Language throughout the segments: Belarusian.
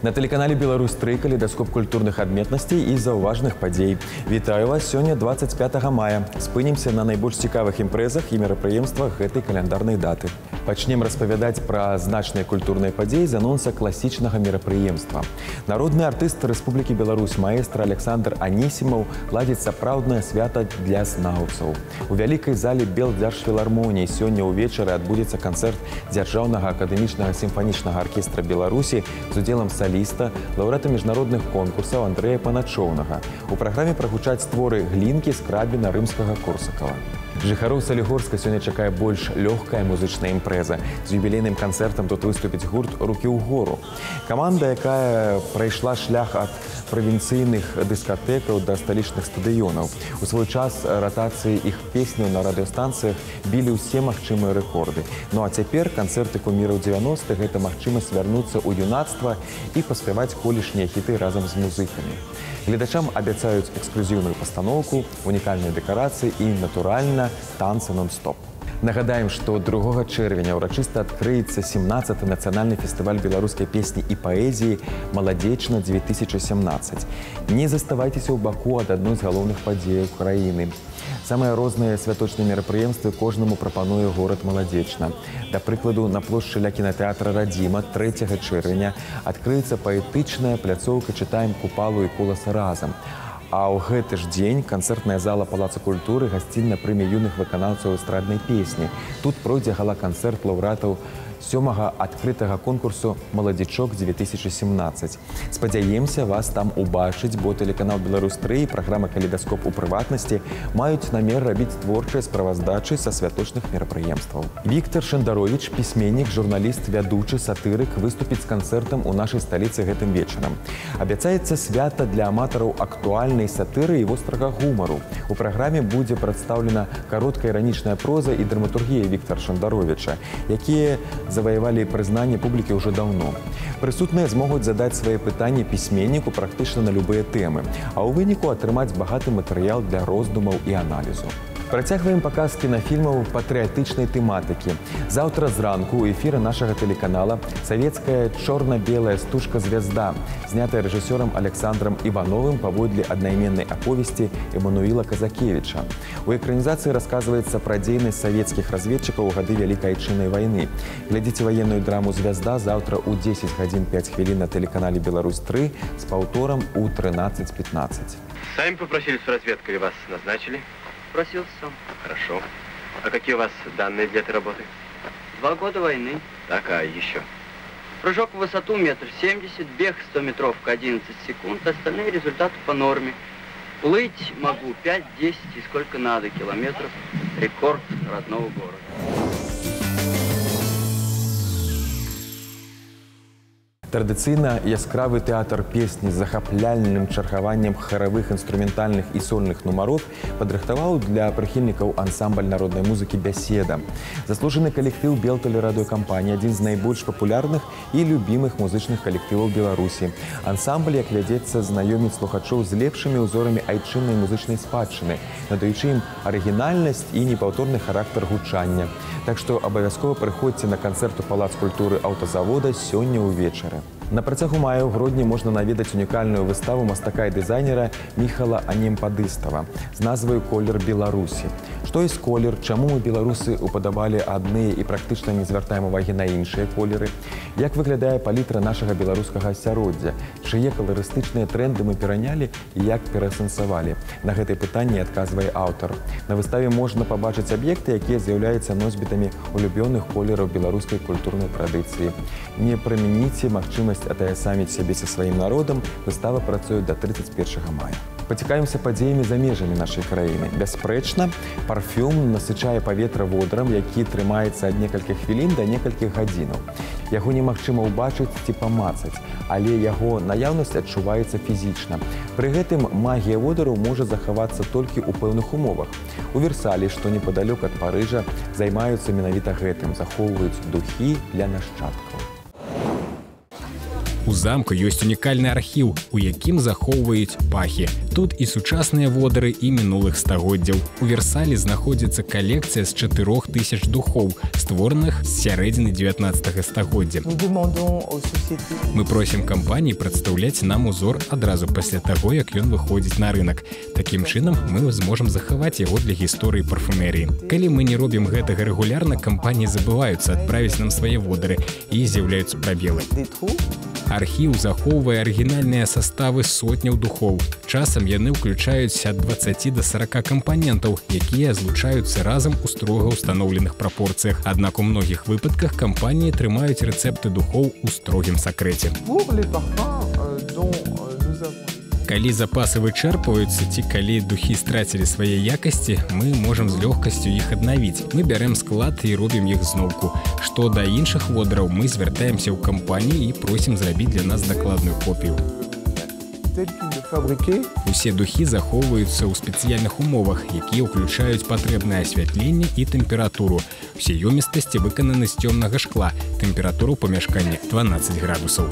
На телеканале «Беларусь-3» калейдаскоп культурных адметнасцей і заўважных падзей. Вітаю вас сёння 25 мая. Спынімся на найбольш цікавых імпрэзах і мерапрыемствах гэтай каляндарнай даты. Пачнем распавядаць пра значныя культурныя падзеі з анонса класічнага мерапрыемства. Народны артыст Рэспублікі Беларусь маэстра Александр Анісімаў ладзіць сапраўднае свята для знаўцаў. У вялікай зале Белдзяржфілармоніі сёння ўвечары адбудзецца канцэрт Дзяржаўнага акадэмічнага сімфанічнага аркестра Беларусі з удзелам соліста, лаўрэата міжнародных конкурсаў Андрэя Паначоўнага. У праграме прагучаць творы Глінкі, Скрабіна, Рымскага, Корсакава. Жыхароў Салігорска сёння чакае больш лёгкая музычная імпрэза. З юбілейным канцэртам тут выступіць гурт «Рукі ў гору». Каманда, якая прайшла шлях ад правінцыйных дыскатэкаў да сталічных стадыёнаў. У свой час ратацыі іх песняў на радыёстанцыях білі ўсе магчымыя рэкорды. Ну а цяпер канцэрты куміраў 90-х – гэта магчымасць вярнуцца ў юнацтва і паспяваць колішнія хіты разам з музыкамі. Гледачам абяцаюць эксклюзіўную пастаноўку, унікальныя дэкарацыі і, натуральна, танцы нон-стоп. Нагадаем, што 2 чэрвеня ўрачыста адкрыецца 17-й нацыянальны фестываль беларускай песні і паэзіі «Маладзечна-2017». Не заставайцеся ў баку ад адной з галоўных падзеяў краіны. Самыя розныя святочныя мерапрыемствы кожнаму прапануе горад Маладзечна. Да прыкладу, на плошчы ля кінатэатра «Радзіма» 3 чэрвеня адкрыецца паэтычная пляцоўка «Чытаем купалу і коласа разам». А ў гэты ж дзень канцэртная зала Палаца культуры гасцінна прыме юных выканаўцаў эстраднай песні. Тут пройдзе гала-канцэрт лаўрэатаў 7-га адкрытага конкурсу «Маладзічок-2017». Спадзяемся вас там убачыць, бо тэлеканал «Беларусь-3» і праграма «Калейдаскоп» у прыватнасці маюць намер рабіць творчыя справаздачы са святочных мерапрыемстваў. Віктор Шандаровіч, пісьменнік, журналіст, вядучы, сатырык, выступіць з канцэртам у нашай сталіцы гэтым вечарам. Абяцаецца свята для аматараў актуальнай сатыры і вострага гумару. У праграме будзе прадстаўлена кароткая іранічная проза і драматургія Віктора Шандаровіча, якія заваявалі прызнанне публікі ўжо даўно. Прысутныя змогуць задаць свае пытанні пісьменніку практычна на любыя тэмы, а ў выніку атрымаць багаты матэрыял для роздумаў і аналізу. Працягваем паказ кінафільмаў патрыятычнай тэматыкі. Заўтра зранку ў эфіры нашага тэлеканала савецкая чорна-белая стужка «Звязда», знятая рэжысёрам Александрам Івановым паводле аднайменнай аповесці Эмануіла Казакевіча. У экранізацыі расказваецца пра дзейнасць савецкіх разведчыкаў у гады Вялікай Айчыннай вайны. Глядзіце ваенную драму «Звязда» заўтра ў 10 гадзін 5 хвілін на тэлеканале «Беларусь-3» з паўторам у 13:15. Сами попросили с разведкой, вас назначили? Просился сам. Хорошо. А какие у вас данные для этой работы? 2 года войны. Так, а еще? Прыжок в высоту 1,70 м, бег 100 метровка 11 секунд, остальные результаты по норме. Плыть могу 5, 10 и сколько надо километров. Рекорд родного города. Традыцыйна яскравы тэатр песні з захапляльным чаргаваннем харавых, інструментальных і сольных нумароў падрыхтаваў для прыхільнікаў ансамбль народнай музыкі «Бяседа». Заслужаны калектыў Белтэлерадыёкампаніі, адзін з найбольш папулярных і любімых музычных калектываў Беларусі. Ансамбль, як вядзецца, знаёміць слухачоў з лепшымі ўзорамі айчыннай музычнай спадчыны, надаючы ім арыгінальнасць і непаўторны характар гучання. Так што абавязкова прыходзьце на канцэрт у Палац культуры аўтазавода сёння ўвечары. На працягу мая ў грудні можна наведаць унікальную выставу мастака і дызайнера Міхала Анемпадыстава з назваю «Колер Беларусі». Што ёсць колер, чаму мы, беларусы, упадабалі адныя і практычна не звяртаем увагі на іншыя колеры? Як выглядае палітра нашага беларускага асяроддзя? Чые каларыстычныя трэнды мы перанялі і як пераасэнсавалі? На гэтыя пытанні адказвае аўтар. На выставе можна пабачыць аб'екты, якія з'яўляюцца носьбітамі улюбёных колераў беларускай культурнай традыцыі. Не прамяніце магчымасць атаясаміць сябе са сваім народам, выстава працуе да 31 мая. Пацікаемся падзеямі за межамі нашай краіны. Бясспрэчна, парфюм насычае паветра водарам, які трымаецца ад некалькіх хвілін да некалькіх гадзінаў. Яго немагчыма ўбачыць ці памацаць, але яго наяўнасць адчуваецца фізічна. Пры гэтым магія водараў можа захавацца толькі ў пэўных умовах. У Версалі, што непадалёк ад Парыжа, займаюцца менавіта гэтым, захоўваюць духі для нашчадкаў. У замку ёсць унікальны архіў, у якім захоўваюць пахі. Тут і сучасныя водары, і мінулых стагоддзяў. У Версалі знаходзіцца калекцыя з 4000 духоў, створаных з сярэдзіны 19 стагоддзя. Мы просім кампаніі прадстаўляць нам узор адразу пасля таго, як ён выходзіць на рынок. Такім чынам мы зможам захаваць яго для гісторыі парфумерыі. Калі мы не робім гэтага рэгулярна, кампаніі забываюцца адправіць нам свае водары і з'яўляюцца прабелы. Архіў захоўвае арыгінальныя саставы сотняў духоў. Часам яны ўключаюць ад 20 до 40 кампанентаў, якія злучаюцца разам у строга ўстаноўленых прапорцыях. Аднак у многіх выпадках кампаніі трымаюць рэцэпты духоў у строгім сакрэце. Калі запасы вычэрпваюцца ці калі духі страцілі свае якасці, мы можам з лёгкасцю іх аднавіць. Мы бярем склад і робім іх зноўку. Што да іншых водараў, мы звяртаемся ў кампанію і просім зрабіць для нас дакладную копію. Усе духі захоўваюцца ў спецыяльных умовах, якія ўключаюць патрэбнае асвятленне і тэмпературу. Усе ёмістасці выкананы з цёмнага шкла. Тэмпература ў памяшканні 12 градусаў.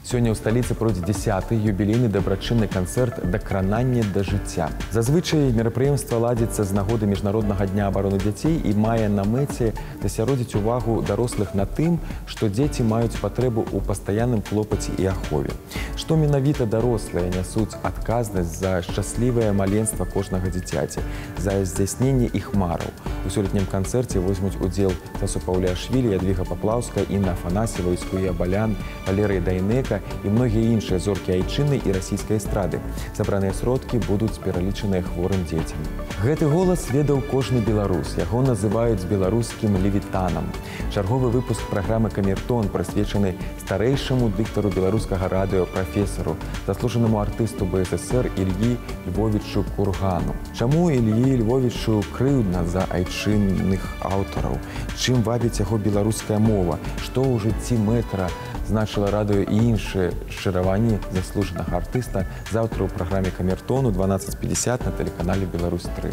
Сёння ў сталіцы пройдзе 10-й юбілейны дабрачынны канцэрт «Дакрананне да жыцця». Зазвычай мерапрыемства ладзіцца з нагоды міжнароднага дня абароны дзяцей і мае на мэце засяродзіць увагу дарослых на тым, што дзеці маюць патрэбу ў пастаянным клопаце і ахове. Што менавіта дарослыя нясуць адказнасць за шчаслівае маленства кожнага дзіцяці, за здзяйсненне іх мараў. У сёлетнім канцэрце возьмуць удзел Тасо Паўліашвілі, Ядвіга Паплаўская, Інна Афанасьева, Іскуя Балян, Валерый Дайнека і многія іншыя зоркі айчыннай і расійскай эстрады. Сабраныя сродкі будуць пералічаныя хворым дзецям. Гэты голас ведаў кожны беларус. Яго называюць беларускім левітанам. Чарговы выпуск праграмы «Камертон» прысвечаны старэйшаму дыктару беларускага радыё прафесару, заслужанаму артысту БССР Ільі Львовічу Кургану. Чаму Ільі Львовічу крыўдна за айчынных аўтараў? Чым вабіць яго беларуская мова? Што ў жыцці мэтра значыла радыё і іншыя шчыраванні заслужанага артыста? Заўтра ў праграме «Камертон» у 12:50 на тэлеканале «Беларусь-3».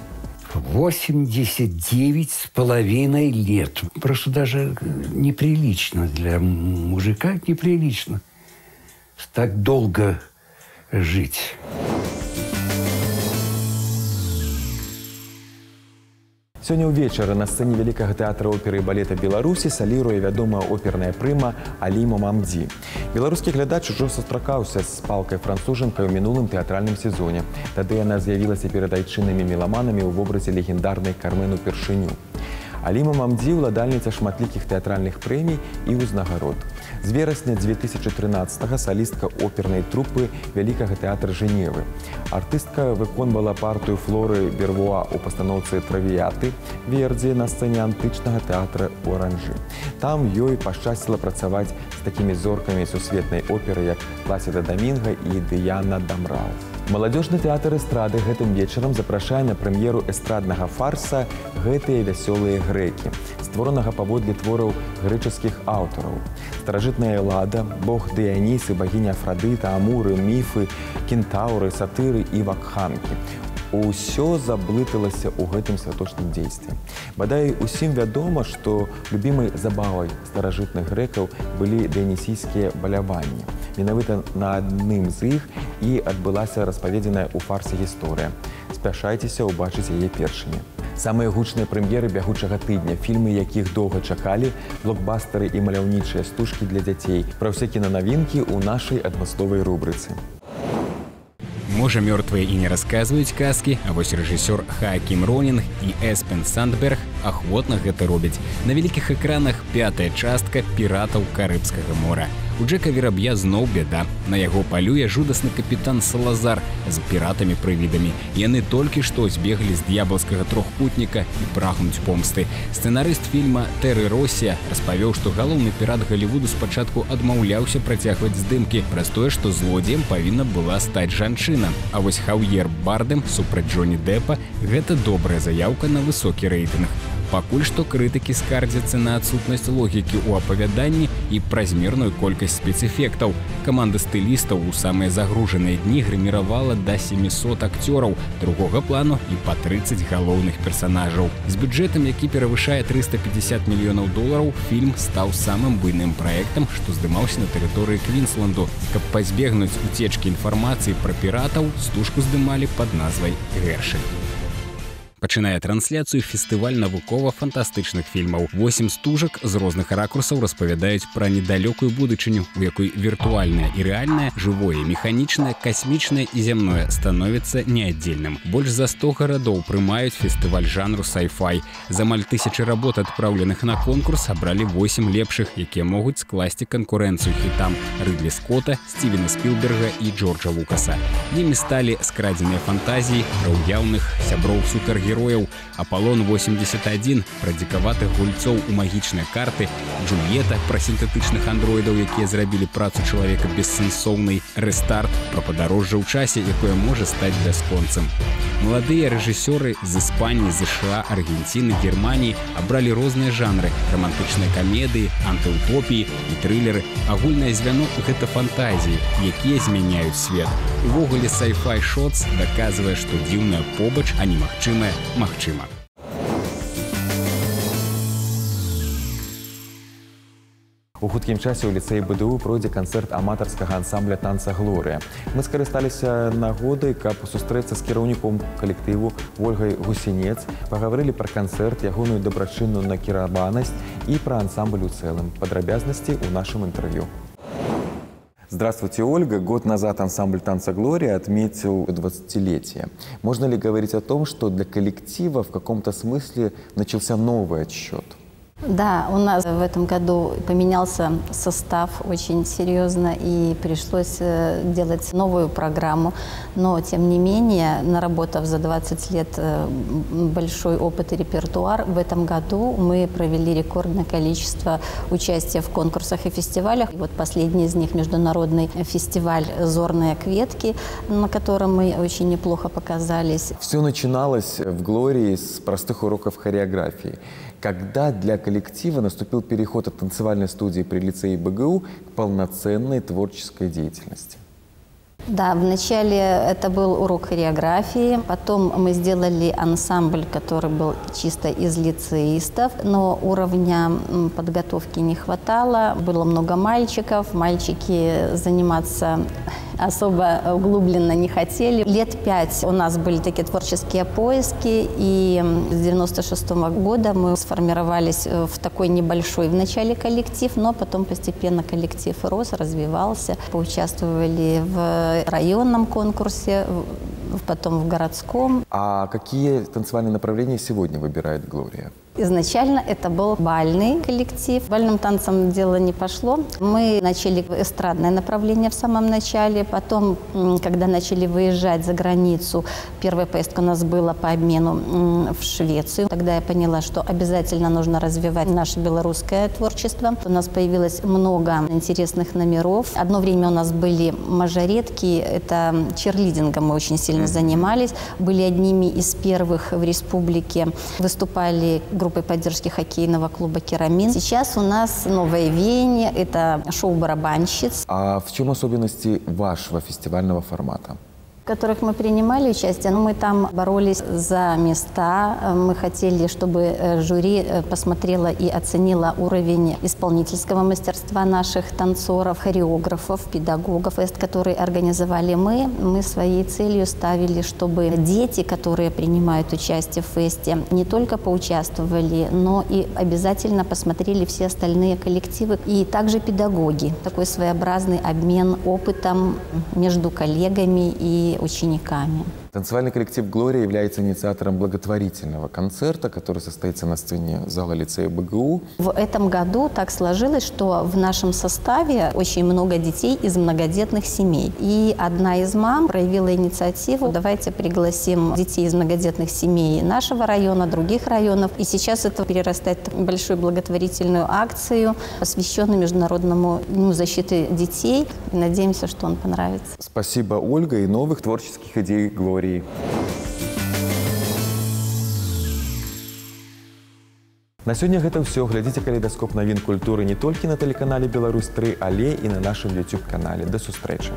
89,5 лет. Просто даже неприлично для мужика, неприлично так долго жить. Сёння ўвечары на сцэне вялікага тэатра оперы і балета Беларусі саліруе вядомая оперная прыма Аліма Мамді. Беларускі глядач ужо сустракаўся з палкай-францужанкай у мінулым тэатральным сезоне. Тады яна з'явілася перад айчыннымі меламанамі ў вобразе легендарнай Кармен упершыню. Аліма Мамді – ўладальніца шматлікіх тэатральных прэмій і ўзнагарод. З верасня 2013-го салістка опернай трупы Вялікага тэатра Жэневы. Артыстка выконвала партыю Флоры Бервуа ў пастаноўцы «Травіяты» Вердзі на сцэне антычнага тэатра ў Аранжы. Там ёй пашчасціла працаваць з такімі зоркамі сусветнай оперы, як Пласіда Дамінга і Дыяна Дамрау. Маладзёжны тэатр эстрады гэтым вечарам запрашае на прэм'еру эстраднага фарса «Гэтыя вясёлыя грэкі», створанага паводле твораў грэчаскіх аўтараў. Старажытная Эллада, бог Дыяніс і багіня Афрадыта, Амуры, міфы, кентаўры, сатыры і вакханкі. Усё заблыталася ў гэтым святочным дзействе. Бадай, усім вядома, што любімай забавай старажытных грэкаў былі дыянісійскія баляванні. Менавіта на адным з іх і адбылася распаведзеная ў фарсе гісторыя. Спяшайцеся ўбачыць яе першымі. Самыя гучныя прэм'еры бягучага тыдня, фільмы, якіх доўга чакалі, блокбастары і маляўнічыя стужкі для дзяцей. Пра ўсе кінанавінкі ў нашай адмысловай рубрыцы. Можа, мёртвыя і не расказваюць казкі, а вось рэжысёр Хаакім Ронінг і Эспен Сандберг ахвотна гэта робяць. На вялікіх экранах 5-я частка «Піратаў Карыбскага мора». У Джека Вераб'я зноў бяда. На яго палюе жудасны капітан Салазар з піратамі-прывідамі. Яны толькі што збеглі з д'ябалскага трохпутніка і прагнуць помсты. Сцэнарыст фільма Тэры Россія распавёў, што галоўны пірат Галівуду спачатку адмаўляўся працягваць здымкі праз тое, што злодзеем павінна была стаць жанчына. А вось Хаўьер Бардэм супраць Джоні Дэпа – гэта добрая заяўка на высокі рэйтынг. Пакуль што крытыкі скардзяцца на адсутнасць логікі ў апавяданні і празмерную колькасць спецэфектаў. Каманда стылістаў у самыя загружаныя дні грыміравала да 700 акцёраў другога плану і па 30 галоўных персанажаў. З бюджэтам, які перавышае $350 мільёнаў, фільм стаў самым буйным праектам, што здымаўся на тэрыторыі Квінсленду. Каб пазбегнуць уцечкі інфармацыі пра піратаў, стужку здымалі пад назвай «Гершель». Пачынае трансляцыю фестываль навукова-фантастычных фільмаў. 8 стужак з розных ракурсаў распавядаюць пра недалёкую будучыню, у якой віртуальнае і рэальнае, жывое, механічнае, касмічнае і зямное становіцца неаддзельным. Больш за 100 гарадоў прымаюць фестываль жанру sci-fi. З амаль 1000 работ, адпраўленых на конкурс, абралі 8 лепшых, якія могуць скласці канкурэнцыю хітам Рыдлі Скотта, Стівена Спілберга і Джорджа Лукаса. Імі сталі скрадзеныя фантазіі пра ўяўных сяброў супергерояў, Аполлон-81 пра дзікаватых гульцоў у магічныя карты, Джульета пра сінтэтычных андроідаў, якія зрабілі працу чалавека бессэнсоўнай, Рэстарт пра падарожжа ў часе, якое можа стаць бясконцым. Маладыя рэжысёры з Іспаніі, США, Аргенціны, Германіі абралі розныя жанры: рамантычныя камедыі, антыутопіі і трылеры. Агульнае звяно — гэта фантазіі, якія змяняюць свет. Увогуле, Sci-Fi Shots даказвае, што дзіўнае побач, а немагчымае магчыма. У хуткім часе ў ліцэі БДУ пройдзе канцэрт аматарскага ансамбля танца «Глорыя». Мы скарысталіся нагодай, каб сустрэцца з кіраўніком калектыву Ольгай Гусінец, пагаварылі пра канцэрт, ягоную дабрачынную накіраванасць і пра ансамбль у цэлым. Падрабязнасці ў нашым интервью. Здравствуйте, Ольга. Год назад ансамбль танца «Глория» отметил 20-летие. Можно ли говорить о том, что для коллектива в каком-то смысле начался новый отсчет? Да, у нас в этом году поменялся состав очень серьезно, и пришлось делать новую программу. Но, тем не менее, наработав за 20 лет большой опыт и репертуар, в этом году мы провели рекордное количество участия в конкурсах и фестивалях. И вот последний из них — международный фестиваль «Зорные кветки», на котором мы очень неплохо показались. Все начиналось в «Глории» с простых уроков хореографии. Когда для коллектива наступил переход от танцевальной студии при лицее БГУ к полноценной творческой деятельности? Да, вначале это был урок хореографии, потом мы сделали ансамбль, который был чисто из лицеистов, но уровня подготовки не хватало, было много мальчиков, мальчики заниматься особо углубленно не хотели. Лет 5 у нас были такие творческие поиски, и с 96-го года мы сформировались в такой небольшой вначале коллектив, но потом постепенно коллектив рос, развивался. Поучаствовали в районном конкурсе, потом в городском. А какие танцевальные направления сегодня выбирает «Глория»? Изначально это был бальный коллектив. Бальным танцем дело не пошло. Мы начали эстрадное направление в самом начале. Потом, когда начали выезжать за границу, первая поездка у нас была по обмену в Швецию. Тогда я поняла, что обязательно нужно развивать наше белорусское творчество. У нас появилось много интересных номеров. Одно время у нас были мажоретки. Это черлидингом мы очень сильно занимались. Были одними из первых в республике. Выступали группой поддержки хоккейного клуба «Керамин». Сейчас у нас новое веяние – это шоу «Барабанщиц». А в чем особенности вашего фестивального формата? В которых мы принимали участие, мы там боролись за места. Мы хотели, чтобы жюри посмотрело и оценило уровень исполнительского мастерства наших танцоров, хореографов, педагогов. Фест, который организовали мы своей целью ставили, чтобы дети, которые принимают участие в фесте, не только поучаствовали, но и обязательно посмотрели все остальные коллективы. И также педагоги. Такой своеобразный обмен опытом между коллегами и учениками. Танцевальный коллектив «Глория» является инициатором благотворительного концерта, который состоится на сцене зала лицея БГУ. В этом году так сложилось, что в нашем составе очень много детей из многодетных семей. И одна из мам проявила инициативу: давайте пригласим детей из многодетных семей нашего района, других районов. И сейчас это перерастает в большую благотворительную акцию, посвященную Международному дню защиты детей. И надеемся, что он понравится. Спасибо, Ольга, и новых творческих идей «Глории». На сёння гэта ўсё. Глядзіце калейдаскоп навін культуры не толькі на тэлеканале Беларусь 3, але і на нашым YouTube-канале. Да сустрэчы.